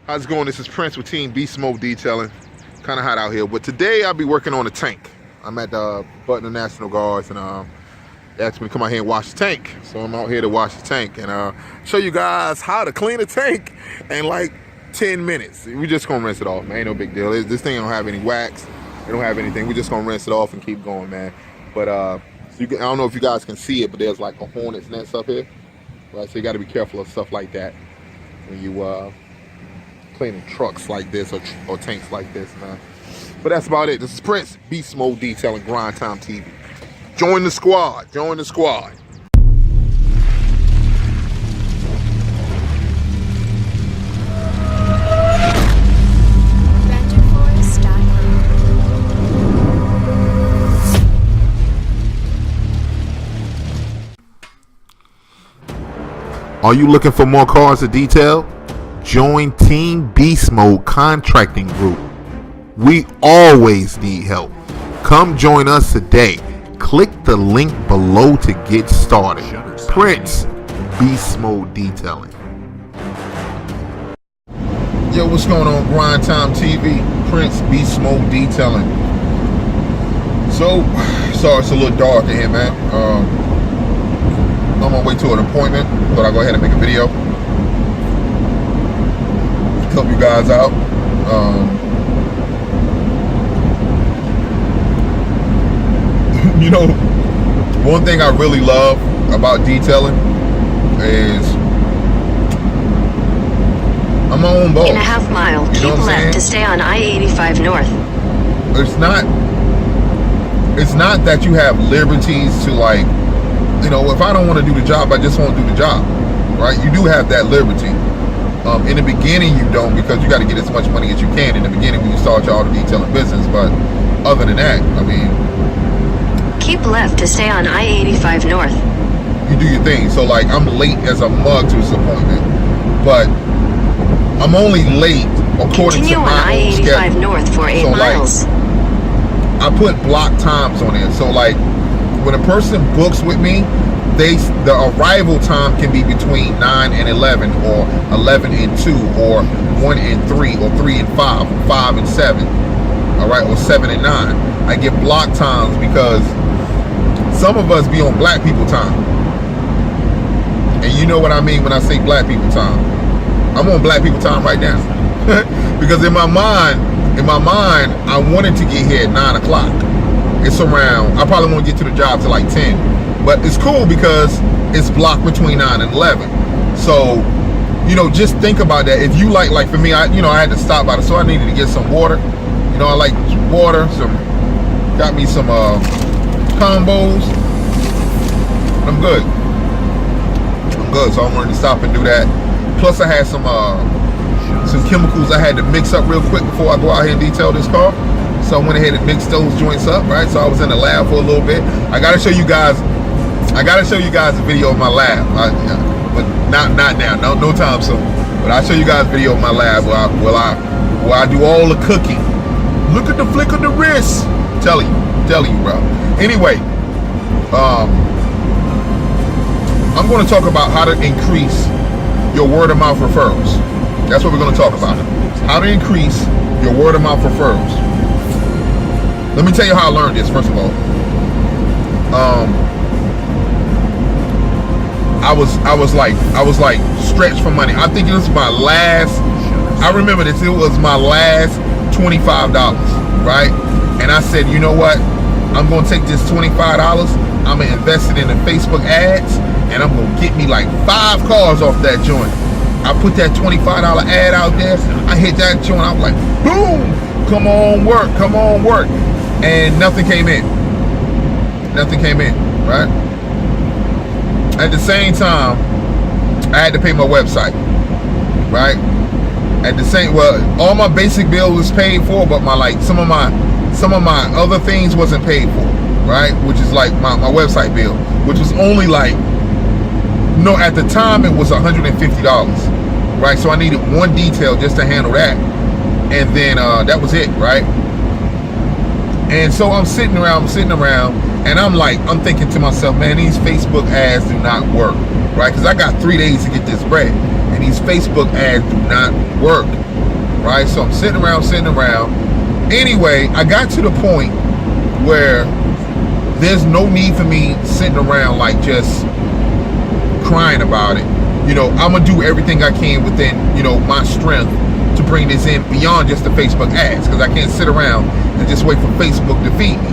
How's it going? This is Prince with Team Beast Mode Detailing. Kind of hot out here, but today I'll be working on a tank. I'm at the Butler National Guards, and they asked me to come out here and wash the tank. So I'm out here to wash the tank and show you guys how to clean a tank in like 10 minutes. We just gonna rinse it off, man. Ain't no big deal. This thing don't have any wax. It don't have anything. We just gonna rinse it off and keep going, man. But I don't know if you guys can see it, but there's like a hornet's nest up here. Right, so you got to be careful of stuff like that when you cleaning trucks like this or tanks like this, man. But that's about it. This is Prince, Beast Mode Detailing, Grind Time TV. Join the squad. Join the squad. Are you looking for more cars to detail? Join Team Beast Mode Contracting Group. We always need help. Come join us today. Click the link below to get started. Prince, Beast Mode Detailing. Yo, what's going on, Grind Time TV? Prince, Beast Mode Detailing. So, sorry it's a little dark in here, man. I'm on my way to an appointment, but I'll go ahead and make a video. Help you guys out. You know, one thing I really love about detailing is I'm my own boss. In a half mile, keep left to stay on I-85 North. It's not that you have liberties to, like, you know, if I don't want to do the job, I just won't do the job, right? You do have that liberty. In the beginning, you don't, because you got to get as much money as you can in the beginning when you start your auto detailing business. But other than that, I mean, keep left to stay on I-85 North. You do your thing. So, like, I'm late as a mug to this appointment, but I'm only late according to my own schedule. Continue on I-85 North for 8 miles. Like, I put block times on it. So, like, when a person books with me, the arrival time can be between 9 and 11, or 11 and 2, or 1 and 3, or 3 and 5, or 5 and 7, all right, or 7 and 9. I get block times because some of us be on black people time. And you know what I mean when I say black people time. I'm on black people time right now. Because in my mind, I wanted to get here at 9 o'clock. It's around, I probably won't get to the job till like 10. But it's cool because it's blocked between 9 and 11. So, you know, just think about that. If you like for me, I had to stop by so I needed to get some water. You know, I like water, got me some combos. I'm good. So I wanted to stop and do that. Plus I had some chemicals I had to mix up real quick before I go out here and detail this car. So I went ahead and mixed those joints up, right? So I was in the lab for a little bit. I gotta show you guys a video of my lab, but not now, no time soon. But I'll show you guys a video of my lab where I do all the cooking. Look at the flick of the wrist. Tell you, bro. Anyway, I'm going to talk about how to increase your word of mouth referrals. That's what we're going to talk about. How to increase your word of mouth referrals. Let me tell you how I learned this. First of all, I was like stretched for money. I think it was my last. I remember this. It was my last $25, right? And I said, you know what? I'm gonna take this $25. I'm gonna invest it in the Facebook ads, and I'm gonna get me like 5 cars off that joint. I put that $25 ad out there. I hit that joint. I was like, boom! Come on, work. And nothing came in, right? At the same time, I had to pay my website, right? All my basic bill was paid for, but some of my other things wasn't paid for, right? Which is like my website bill, which was only like, no, at the time it was $150, right? So I needed one detail just to handle that, and then that was it, right? And so I'm sitting around, and I'm thinking to myself, man, these Facebook ads do not work, right? Because I got 3 days to get this bread, and these Facebook ads do not work. right? So I'm sitting around. Anyway, I got to the point where there's no need for me sitting around like just crying about it. You know, I'm gonna do everything I can within, you know, my strength to bring this in beyond just the Facebook ads, because I can't sit around and just wait for Facebook to feed me.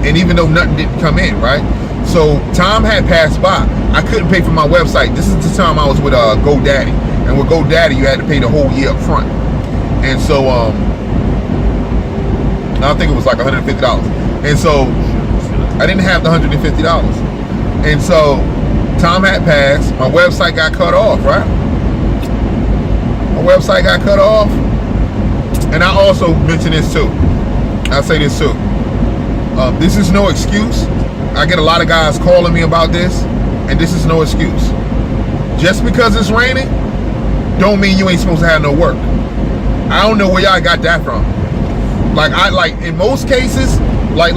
And even though nothing didn't come in, right? So time had passed by. I couldn't pay for my website. This is the time I was with GoDaddy, and with GoDaddy you had to pay the whole year up front. And so I think it was like $150. And so I didn't have the $150. And so time had passed. My website got cut off, right? My website got cut off. And I also mention this too. I'll say this too. This is no excuse. I get a lot of guys calling me about this, and this is no excuse. Just because it's raining don't mean you ain't supposed to have no work. I don't know where y'all got that from. Like in most cases, like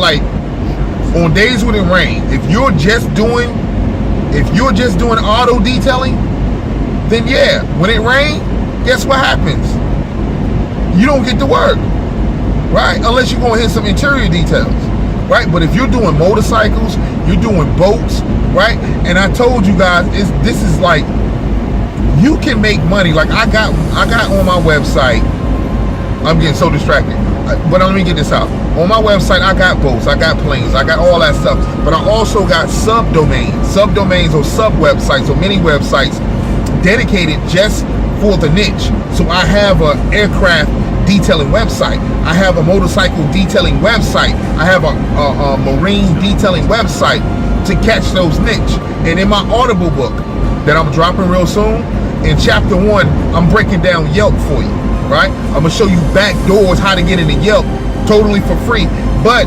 on days when it rains, if you're just doing auto detailing, then yeah, when it rains, guess what happens? You don't get to work, right? Unless you're gonna hit some interior details, right? But if you're doing motorcycles, you're doing boats, right? And I told you guys, this is like, you can make money. Like I got on my website, I'm getting so distracted, but let me get this out. On my website, I got boats, I got planes, I got all that stuff, but I also got subdomains or sub-websites or mini websites dedicated just for the niche. So I have an aircraft detailing website, I have a motorcycle detailing website, I have a marine detailing website to catch those niche. And in my Audible book that I'm dropping real soon, in chapter 1, I'm breaking down Yelp for you, right? I'm gonna show you back doors, how to get into Yelp totally for free. But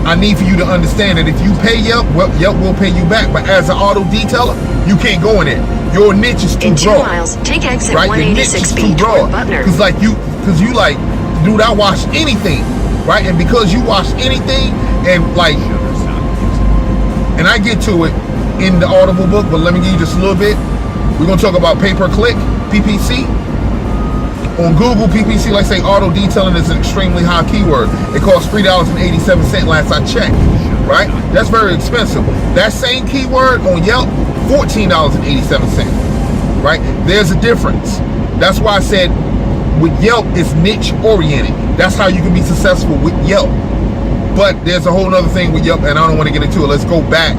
I need for you to understand that if you pay Yelp, well, Yelp will pay you back. But as an auto detailer, you can't go in there. Your niche is too broad. In 2 miles, take exit right? Your niche is too 186B broad. toward Butner. Because you like, dude, I wash anything, right? And because you wash anything, and like, and I get to it in the Audible book, but let me give you just a little bit. We're gonna talk about pay-per-click, PPC. On Google, PPC, like say auto detailing, is an extremely high keyword. It costs $3.87 last I checked, right? That's very expensive. That same keyword on Yelp, $14.87, right? There's a difference. That's why I said with Yelp, it's niche oriented. That's how you can be successful with Yelp. But there's a whole other thing with Yelp, and I don't want to get into it. Let's go back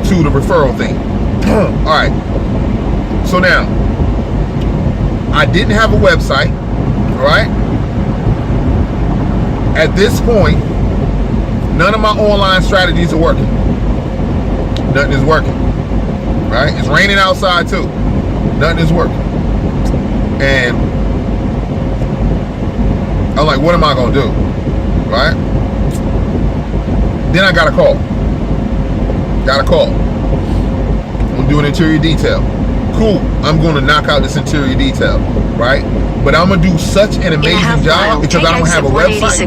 to the referral thing. All right. So now, I didn't have a website, right? At this point, none of my online strategies are working. Nothing is working, right? It's raining outside too. Nothing is working. And I'm like, what am I gonna do, right? Then I got a call. I'm gonna do an interior detail. Cool, I'm going to knock out this interior detail, right? But I'm going to do such an amazing job because I don't have a website.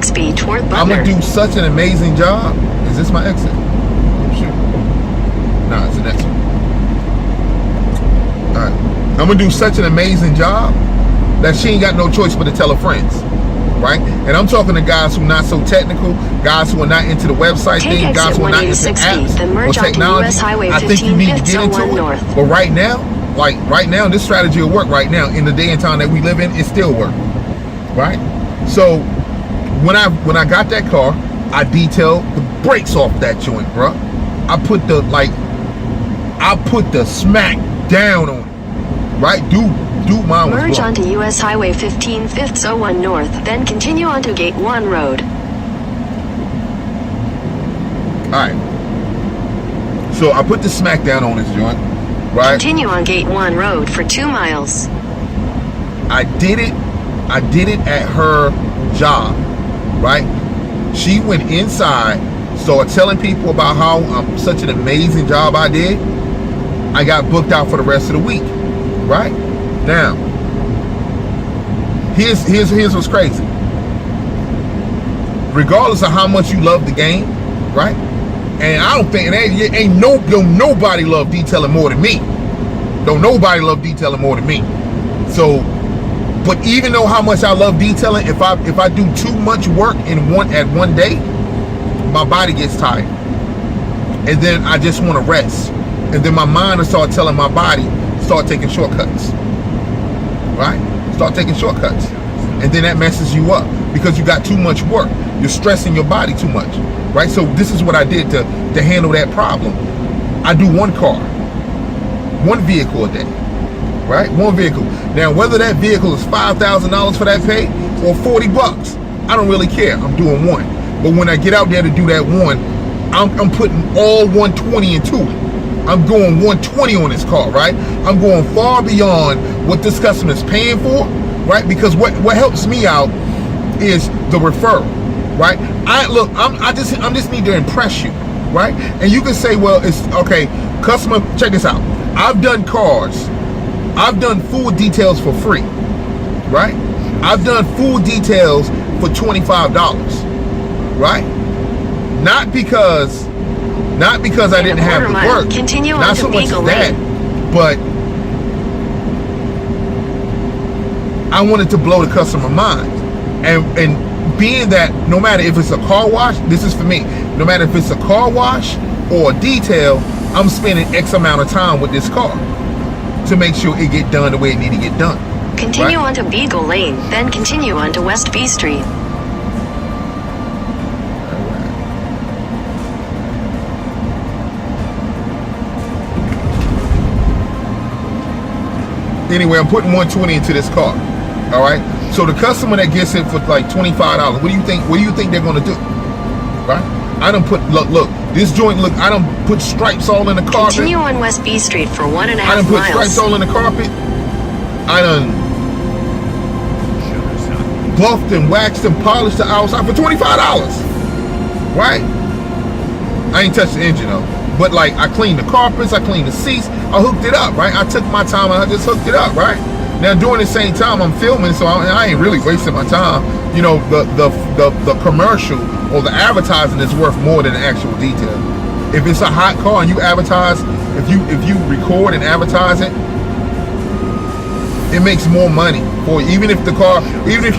I'm going to do such an amazing job. Is this my exit? Shoot. Nah, it's the next one. All right. I'm going to do such an amazing job that she ain't got no choice but to tell her friends, right? And I'm talking to guys who are not so technical, guys who are not into the website thing, guys who are not into apps or technology. I think you need to get into it. But right now, this strategy will work right now in the day and time that we live in. It still works, right? So when I got that car, I detailed the brakes off that joint, bro. I put the smack down on it, right? Dude, mine was merge onto US Highway 15 501 North, then continue onto Gate 1 Road. All right. So I put the smack down on this joint. Right. Continue on Gate 1 Road for 2 miles. I did it at her job, right? She went inside, started telling people about how such an amazing job I did. I got booked out for the rest of the week, right? Now, here's what's crazy. Regardless of how much you love the game, right? And I don't think, nobody love detailing more than me. Don't nobody love detailing more than me. So But even though how much I love detailing, if I do too much work at one day, my body gets tired, and then I just want to rest, and then my mind will start telling my body, start taking shortcuts, right? Start taking shortcuts, and then that messes you up because you got too much work. You're stressing your body too much, right? So this is what I did to handle that problem. I do one car, one vehicle a day, right? One vehicle. Now, whether that vehicle is $5,000 for that pay or $40, I don't really care. I'm doing one. But when I get out there to do that one, I'm putting all 120 into it. I'm going 120 on this car, right? I'm going far beyond what this customer is paying for, right? Because what helps me out is the referral, right? I just need to impress you, right? And you can say, well, it's okay, customer, check this out. I've done cars. I've done full details for free, right? I've done full details for $25, right? Not because I didn't have the work. Continue not so much that, but I wanted to blow the customer mind. And being that no matter if it's a car wash, this is for me, no matter if it's a car wash or a detail, I'm spending X amount of time with this car to make sure it get done the way it need to get done. Continue onto Beagle Lane, then continue onto West B Street. Anyway, I'm putting 120 into this car. All right. So the customer that gets it for like $25, what do you think they're gonna do? Right? I done put look. This joint, look, I done put stripes all in the carpet. Continue on West B Street for 1.5 miles. I done put stripes all in the carpet. I done buffed and waxed and polished the outside for $25. Right? I ain't touched the engine though. But like, I cleaned the carpets, I cleaned the seats, I hooked it up, right? I took my time and I just hooked it up, right? Now during the same time I'm filming, so I ain't really wasting my time. You know, the commercial or the advertising is worth more than the actual detail. If it's a hot car and you advertise, if you record and advertise it, it makes more money for you. Even if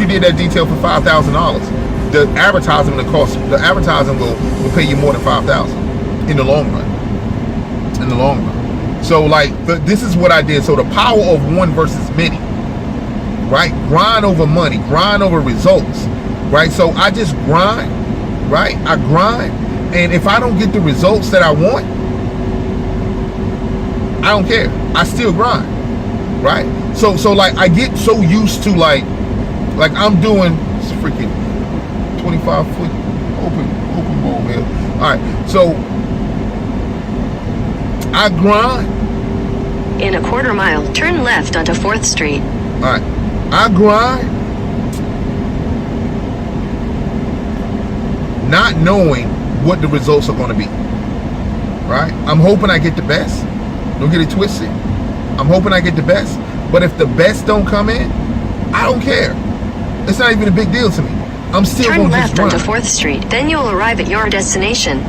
you did that detail for $5,000, the advertising will pay you more than $5,000 in the long run. In the long run. So like this is what I did. So the power of one versus many, right? Grind over money, grind over results, right? So I just grind, right? I grind, and if I don't get the results that I want, I don't care. I still grind, right? So like I get so used to like I'm doing this freaking 25-foot open bowl here. All right, so I grind. In a quarter mile, turn left onto 4th Street. All right, I grind, not knowing what the results are going to be. Right? I'm hoping I get the best. Don't get it twisted. I'm hoping I get the best. But if the best don't come in, I don't care. It's not even a big deal to me. I'm still going to just turn left grind. onto 4th Street, then you'll arrive at your destination.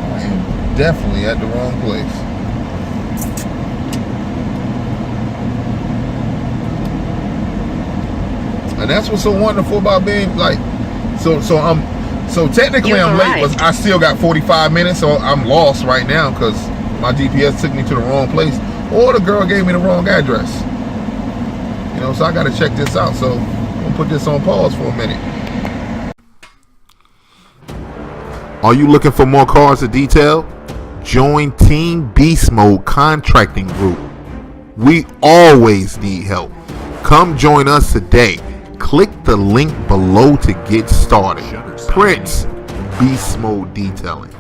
I am definitely at the wrong place. And that's what's so wonderful about being like, so technically You've I'm late, arrived. but I still got 45 minutes, so I'm lost right now because my GPS took me to the wrong place, or the girl gave me the wrong address. You know, so I got to check this out. So I'm gonna put this on pause for a minute. Are you looking for more cars to detail? Join Team Beast Mode Contracting Group. We always need help. Come join us today. Click the link below to get started. Prince Beast Mode Detailing.